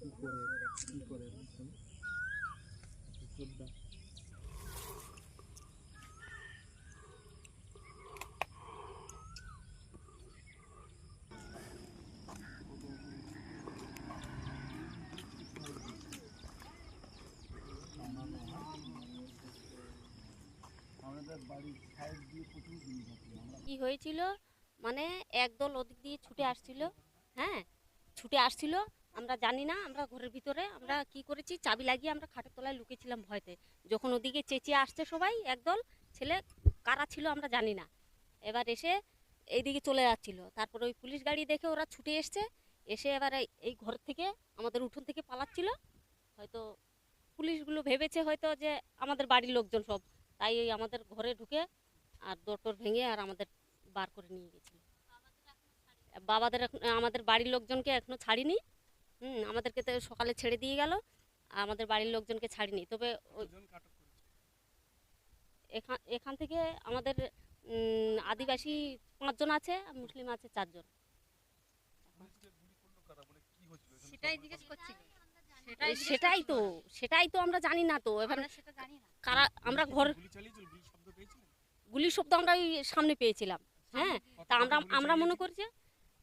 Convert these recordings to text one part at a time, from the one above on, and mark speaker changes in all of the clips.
Speaker 1: কি হয়েছিল মানে একদল ওদিক দিয়ে ছুটে আসছিল। হ্যাঁ, ছুটে আসছিল, আমরা জানি না, আমরা ঘরের ভিতরে আমরা কি করেছি চাবি লাগিয়ে আমরা খাটের তলায় লুকিয়েছিলাম ভয়তে। যখন ওদিকে চেঁচিয়ে আসছে সবাই একদল ছেলে, কারা ছিল আমরা জানি না, এবার এসে এইদিকে চলে যাচ্ছিল, তারপর ওই পুলিশ গাড়ি দেখে ওরা ছুটে এসছে, এসে এবার এই ঘর থেকে আমাদের উঠোন থেকে পালাচ্ছিল। হয়তো পুলিশগুলো ভেবেছে হয়তো যে আমাদের বাড়ির লোকজন সব, তাই এই আমাদের ঘরে ঢুকে আর দরটর ভেঙে আর আমাদের বার করে নিয়ে গেছিল। বাবাদের আমাদের বাড়ির লোকজনকে এখনো ছাড়িনি। আমাদেরকে তো সকালে ছেড়ে দিয়ে গেল, আমাদের বাড়ির লোকজনকে ছাড়িনি। তবে এখান এখান থেকে আমাদের আদিবাসী 5 জন আছে আর মুসলিম আছে 4 জন। সেটাই তো আমরা জানি না তো এবার কারা। আমরা ঘর গুলির শব্দ আমরা ওই সামনে পেয়েছিলাম। হ্যাঁ, তা আমরা মনে করছি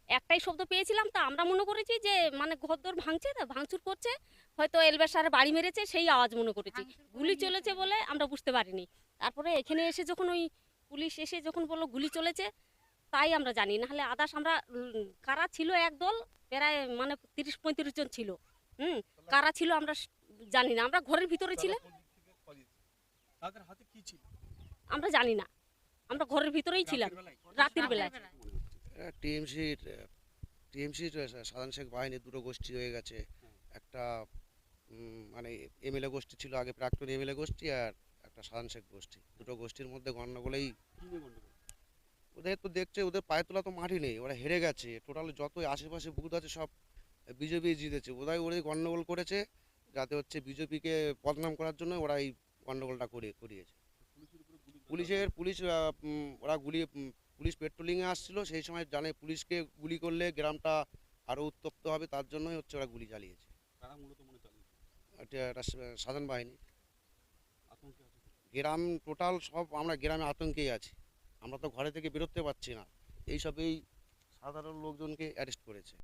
Speaker 1: একটাই শব্দ পেয়েছিলাম, তা আমরা মনে করেছি যে মানে ঘরদোর ভাঙছে, তা ভাঙচুর করছে, হয়তো এলবেসারে বাড়ি মেরেছে সেই আওয়াজ মনে করেছি। গুলি চলেছে বলে আমরা বুঝতে পারিনি। তারপরে এখানে এসে যখন ওই পুলিশ এসে যখন বললো গুলি চলেছে, তাই আমরা জানি, না হলে আদার্স আমরা কারা ছিল একদল প্রায় মানে 30-35 জন ছিল। কারা ছিল আমরা জানি না, আমরা ঘরের ভিতরে ছিলাম, আমরা জানি না, আমরা ঘরের ভিতরেই ছিলাম রাতের বেলায়।
Speaker 2: টিএমসির টিএমসির সাধারণ শেখ বাহিনীর দুটো গোষ্ঠী হয়ে গেছে। একটা মানে এমএলএ গোষ্ঠী ছিল আগে, প্রাক্তন এমএলএ গোষ্ঠী, আর একটা সাধারণ শেখ গোষ্ঠী। দুটো গোষ্ঠীর মধ্যে গণ্ডগোলেই ওদের তো দেখছে, ওদের পায়ে তোলা তো মাটি নেই, ওরা হেরে গেছে। টোটাল যত আশেপাশে বুথ আছে সব বিজেপি জিতেছে। ওরাই গণ্ডগোল করেছে, যাতে হচ্ছে বিজেপিকে বদনাম করার জন্য ওরা এই গণ্ডগোলটা করিয়েছে। পুলিশ ওরা পুলিশ পেট্রোলিংয়ে আসছিল, সেই সময় জানে পুলিশকে গুলি করলে গ্রামটা আরও উত্তপ্ত হবে, তার জন্যই হচ্ছে ওরা গুলি চালিয়েছে। এটা একটা সাধারণ বাহিনী। গ্রাম টোটাল সব আমরা গ্রামে আতঙ্কেই আছি, আমরা তো ঘরে থেকে বেরোতে পারছি না। এই সাধারণ লোকজনকে অ্যারেস্ট করেছে।